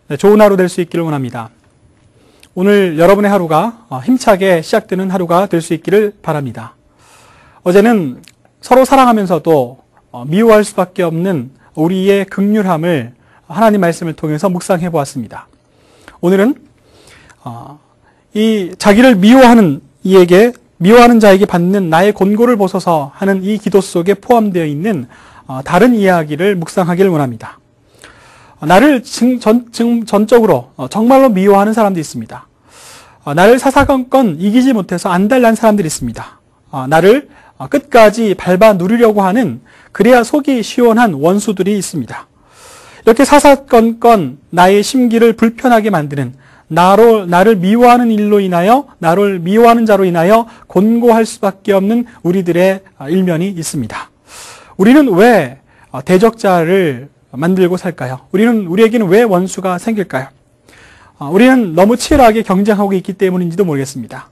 네, 좋은 하루 될 수 있기를 원합니다. 오늘 여러분의 하루가 힘차게 시작되는 하루가 될 수 있기를 바랍니다. 어제는 서로 사랑하면서도 미워할 수밖에 없는 우리의 긍휼함을 하나님 말씀을 통해서 묵상해 보았습니다. 오늘은 이 자기를 미워하는 미워하는 자에게 받는 나의 곤고를 보소서 하는 이 기도 속에 포함되어 있는 다른 이야기를 묵상하기를 원합니다. 나를 전적으로 정말로 미워하는 사람도 있습니다. 나를 사사건건 이기지 못해서 안달난 사람들이 있습니다. 나를 끝까지 밟아 누르려고 하는 그래야 속이 시원한 원수들이 있습니다. 이렇게 사사건건 나의 심기를 불편하게 만드는 나를 미워하는 일로 인하여 나를 미워하는 자로 인하여 곤고할 수밖에 없는 우리들의 일면이 있습니다. 우리는 왜 대적자를 만들고 살까요? 우리에게는 왜 원수가 생길까요? 우리는 너무 치열하게 경쟁하고 있기 때문인지도 모르겠습니다.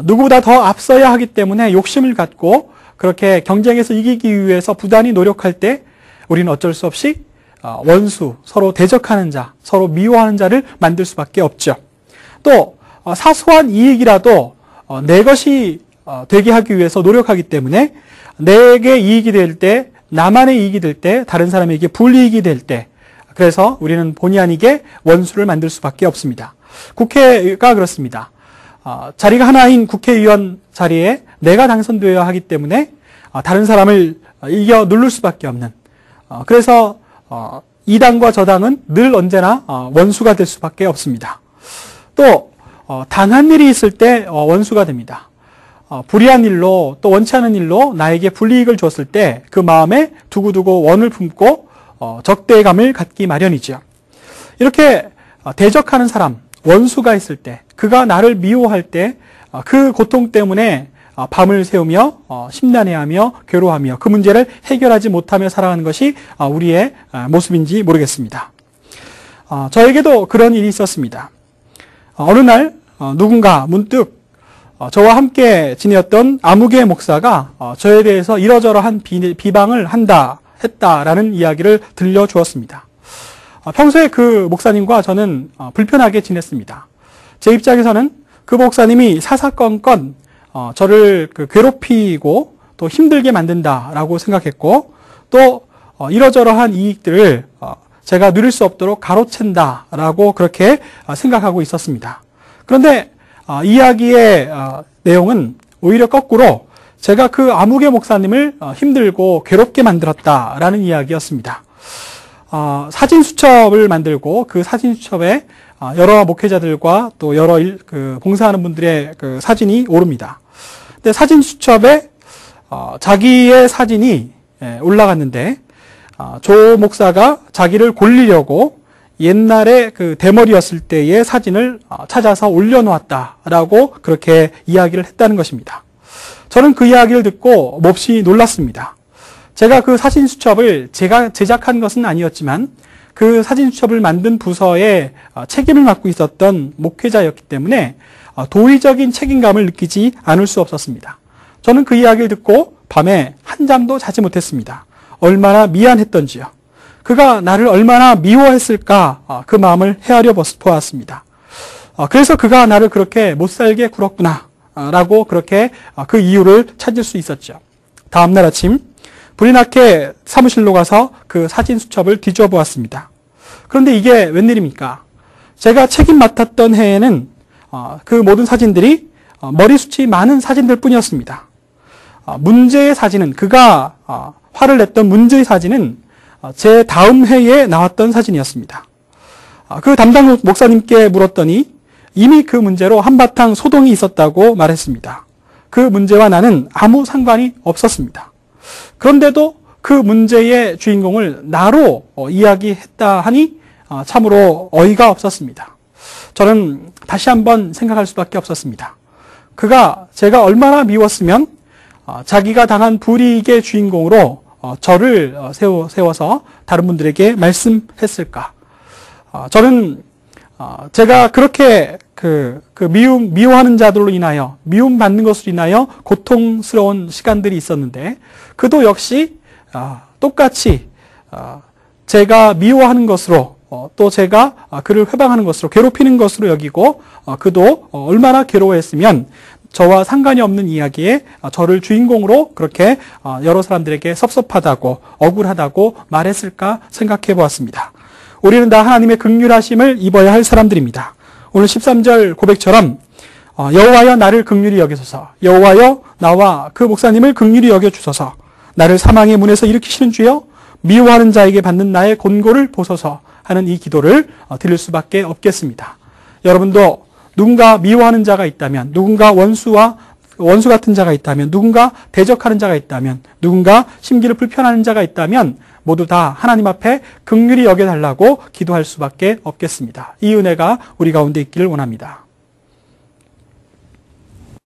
누구보다 더 앞서야 하기 때문에 욕심을 갖고 그렇게 경쟁에서 이기기 위해서 부단히 노력할 때 우리는 어쩔 수 없이 원수, 서로 대적하는 자, 서로 미워하는 자를 만들 수밖에 없죠. 또 사소한 이익이라도 내 것이 되게 하기 위해서 노력하기 때문에 내게 이익이 될 때, 나만의 이익이 될 때, 다른 사람에게 불이익이 될 때, 그래서 우리는 본의 아니게 원수를 만들 수밖에 없습니다. 국회가 그렇습니다. 자리가 하나인 국회의원 자리에 내가 당선되어야 하기 때문에 다른 사람을 이겨 누를 수밖에 없는, 그래서 이 당과 저 당은 늘 언제나 원수가 될 수밖에 없습니다. 또 당한 일이 있을 때 원수가 됩니다. 불의한 일로 또 원치 않은 일로 나에게 불이익을 줬을 때 그 마음에 두고두고 원을 품고 적대감을 갖기 마련이죠. 이렇게 대적하는 사람, 원수가 있을 때, 그가 나를 미워할 때 그 고통 때문에 밤을 새우며 심란해하며 괴로워하며 그 문제를 해결하지 못하며 살아가는 것이 우리의 모습인지 모르겠습니다. 저에게도 그런 일이 있었습니다. 어느 날 누군가 문득 저와 함께 지내었던 아무개 목사가 저에 대해서 이러저러한 비방을 했다라는 이야기를 들려주었습니다. 평소에 그 목사님과 저는 불편하게 지냈습니다. 제 입장에서는 그 목사님이 사사건건 저를 괴롭히고 또 힘들게 만든다라고 생각했고, 또 이러저러한 이익들을 제가 누릴 수 없도록 가로챈다라고 그렇게 생각하고 있었습니다. 그런데 이야기의 내용은 오히려 거꾸로 제가 그 아무개 목사님을 힘들고 괴롭게 만들었다라는 이야기였습니다. 사진 수첩을 만들고 그 사진 수첩에 여러 목회자들과 또 여러 봉사하는 분들의 그 사진이 오릅니다. 근데 사진 수첩에 자기의 사진이 올라갔는데 조 목사가 자기를 골리려고 옛날에 그 대머리였을 때의 사진을 찾아서 올려놓았다라고 그렇게 이야기를 했다는 것입니다. 저는 그 이야기를 듣고 몹시 놀랐습니다. 제가 그 사진 수첩을 제가 제작한 것은 아니었지만 그 사진 수첩을 만든 부서에 책임을 맡고 있었던 목회자였기 때문에 도의적인 책임감을 느끼지 않을 수 없었습니다. 저는 그 이야기를 듣고 밤에 한잠도 자지 못했습니다. 얼마나 미안했던지요. 그가 나를 얼마나 미워했을까 그 마음을 헤아려 보았습니다. 그래서 그가 나를 그렇게 못살게 굴었구나 라고 그렇게 그 이유를 찾을 수 있었죠. 다음날 아침 불이 나게 사무실로 가서 그 사진 수첩을 뒤져보았습니다. 그런데 이게 웬일입니까? 제가 책임 맡았던 해에는 그 모든 사진들이 머리숱이 많은 사진들 뿐이었습니다. 문제의 사진은, 그가 화를 냈던 문제의 사진은 제 다음 해에 나왔던 사진이었습니다. 그 담당 목사님께 물었더니 이미 그 문제로 한바탕 소동이 있었다고 말했습니다. 그 문제와 나는 아무 상관이 없었습니다. 그런데도 그 문제의 주인공을 나로 이야기했다 하니 참으로 어이가 없었습니다. 저는 다시 한번 생각할 수밖에 없었습니다. 그가 제가 얼마나 미웠으면 자기가 당한 불이익의 주인공으로 저를 세워서 다른 분들에게 말씀했을까. 저는 제가 그렇게 미워하는 자들로 인하여, 미움받는 것으로 인하여 고통스러운 시간들이 있었는데, 그도 역시 똑같이 제가 미워하는 것으로 또 제가 그를 회방하는 것으로 괴롭히는 것으로 여기고 그도 얼마나 괴로워했으면 저와 상관이 없는 이야기에 저를 주인공으로 그렇게 여러 사람들에게 섭섭하다고 억울하다고 말했을까 생각해 보았습니다. 우리는 다 하나님의 긍휼하심을 입어야 할 사람들입니다. 오늘 13절 고백처럼 여호와여 나를 긍휼히 여기소서, 여호와여 나와 그 목사님을 긍휼히 여겨주소서, 나를 사망의 문에서 일으키시는 주여 미워하는 자에게 받는 나의 곤고를 보소서 하는 이 기도를 드릴 수밖에 없겠습니다. 여러분도 누군가 미워하는 자가 있다면, 누군가 원수 같은 자가 있다면, 누군가 대적하는 자가 있다면, 누군가 심기를 불편하는 자가 있다면 모두 다 하나님 앞에 긍휼히 여겨달라고 기도할 수밖에 없겠습니다. 이 은혜가 우리 가운데 있기를 원합니다.